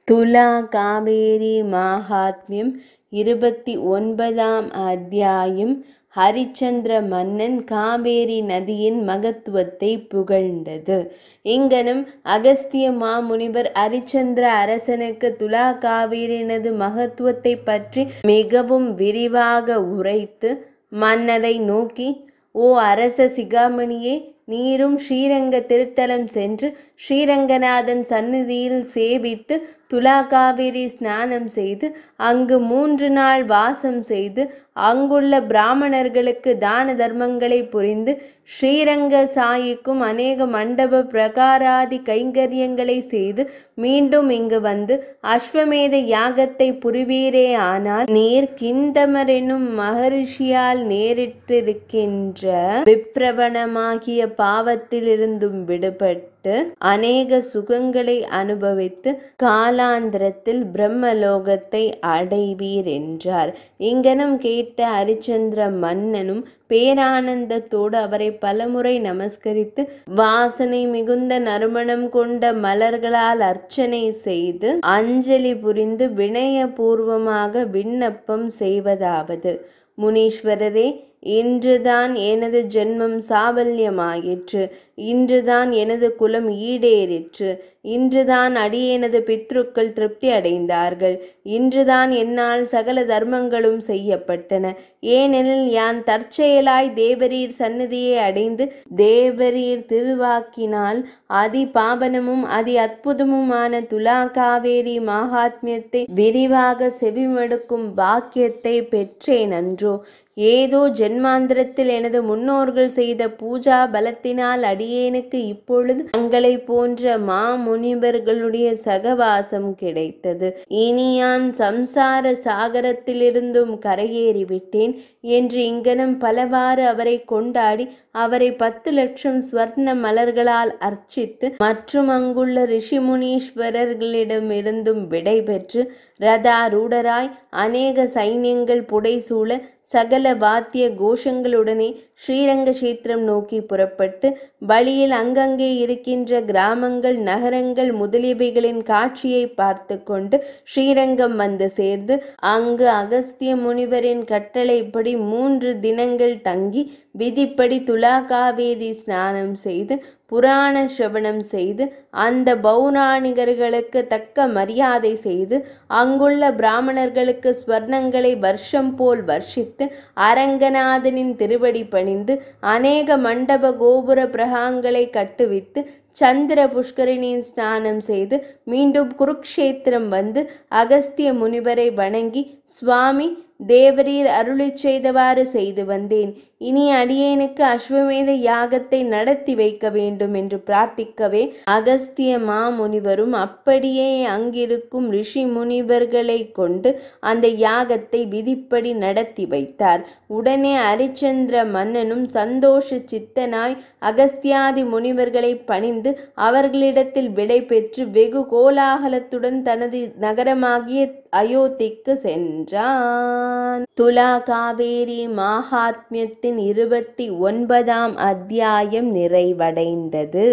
துலா காவேரி மாஹாத்மியம் 29ஆம் அத்தியாயம். ஹரிச்சந்திர மன்னன் காவேரி நதியின் மகத்துவத்தை புகழ்ந்தது. இங்கனம் அகஸ்திய மாமுனிவர் ஹரிச்சந்திர அரசனுக்கு துலா காவேரினது மகத்துவத்தை பற்றி மிகவும் விரிவாக உரைத்து மன்னரை நோக்கி, ஓ அரச சிகாமணியே, நீரும் ஸ்ரீரங்க திருத்தலம் சென்று ஸ்ரீரங்கநாதன் சந்நிதியில் சேவித்து துலா காவேரி ஸ்நானம் செய்து அங்கு 3 நாள் வாசம் செய்து அங்குள்ள பிராமணர்களுக்கு தான தர்மங்களை புரிந்து ஸ்ரீரங்க சாயிக்கும் அநேக மண்டப பிரகாராதி கைங்கரியங்களை செய்து மீண்டும் இங்கு வந்து அஸ்வமேத யாகத்தை புரிவீரே ஆனால் நீர் கிந்தமர் எனும் மகரிஷியால் நேரிட்டிருக்கின்ற விப்ரவணமாகிய பாவத்திலிருந்தும் விடுபட்டு அநேக சுகங்களை அனுபவித்து காலாந்திரத்தில் பிரம்மலோகத்தை அடைவீர் என்றார். இங்கனம் கேட்ட ஹரிச்சந்திர மன்னனும் பேரானந்தத்தோடு அவரை பலமுறை நமஸ்கரித்து வாசனை மிகுந்த நறுமணம் கொண்ட மலர்களால் அர்ச்சனை செய்து அஞ்சலி புரிந்து வினயபூர்வமாக விண்ணப்பம் செய்வதாவது: முனீஸ்வரரே, இன்றுதான் எனது ஜென்மம் சாபல்யமாயிற்று. இன்றுதான் எனது குலம் ஈடேறிற்று. இன்றுதான் அடியேனது பித்ருக்கள் திருப்தி அடைந்தார்கள். இன்றுதான் என்னால் சகல தர்மங்களும் செய்யப்பட்டன. ஏனெனில் யான் தற்செயலாய் தேவரீர் சந்நிதியை அடைந்து தேவரீர் திருவாக்கினால் அதி பாவனமும் அதி அற்புதமுமான துலா காவேரி மகாத்மியத்தை விரிவாக செவிமடுக்கும் பாக்கியத்தை பெற்றேன் அன்றோ. ஏதோ ஜென்மாந்திரத்தில் எனது முன்னோர்கள் செய்த பூஜா பலத்தினால் அடியேனுக்கு இப்பொழுது தங்களை போன்ற மாமுனிவர்களுடைய சகவாசம் கிடைத்தது. இனி யான் சம்சார சாகரத்திலிருந்தும் கரையேறிவிட்டேன் என்று இங்கனம் பலவாறு அவரை கொண்டாடி அவரை 10 லட்சம் ஸ்வர்ண மலர்களால் அர்ச்சித்து மற்றும் அங்குள்ள ரிஷிமுனீஸ்வரர்களிடமிருந்தும் விடை பெற்று ரதாரூடராய் அநேக சைன்யங்கள் புடைசூழ சகல வாத்திய கோஷங்களுடனே ஸ்ரீரங்க கஷேத்திரம் நோக்கி புறப்பட்டு வழியில் அங்கங்கே இருக்கின்ற கிராமங்கள் நகரங்கள் முதலியவைகளின் காட்சியை பார்த்து கொண்டு ஸ்ரீரங்கம் வந்து சேர்ந்து அங்கு அகஸ்திய முனிவரின் கட்டளைப்படி 3 தினங்கள் தங்கி விதிப்படி துலா காவேரி ஸ்நானம் செய்து புராண சிரவணம் செய்து அந்த பௌராணிகர்களுக்கு தக்க மரியாதை செய்து அங்குள்ள பிராமணர்களுக்கு ஸ்வர்ணங்களை வருஷம் போல் வர்ஷித்து அரங்கநாதனின் திருவடி பணிந்து அநேக மண்டப கோபுர பிரகாங்களை கட்டுவித்து சந்திர புஷ்கரிணியின் ஸ்நானம் செய்து மீண்டும் குருக்ஷேத்திரம் வந்து அகஸ்திய முனிவரை வணங்கி, சுவாமி, தேவரீர் அருளி செய்தவாறு செய்து வந்தேன். இனி அடியேனுக்கு அஸ்வமேத யாகத்தை நடத்தி வைக்க வேண்டும் என்று பிரார்த்திக்கவே அகஸ்திய மாமுனிவரும் அப்படியே அங்கிருக்கும் ரிஷி முனிவர்களை கொண்டு அந்த யாகத்தை விதிப்படி நடத்தி வைத்தார். உடனே ஹரிச்சந்திர மன்னனும் சந்தோஷ சித்தனாய் அகஸ்தியாதி முனிவர்களை பணிந்து அவர்களிடத்தில் விடை பெற்று வெகு கோலாகலத்துடன் தனது நகரமாகிய அயோத்திக்கு சென்றான். துலா காவேரி மாஹாத்மியத்தின் 29ஆம் அத்தியாயம் நிறைவடைந்தது.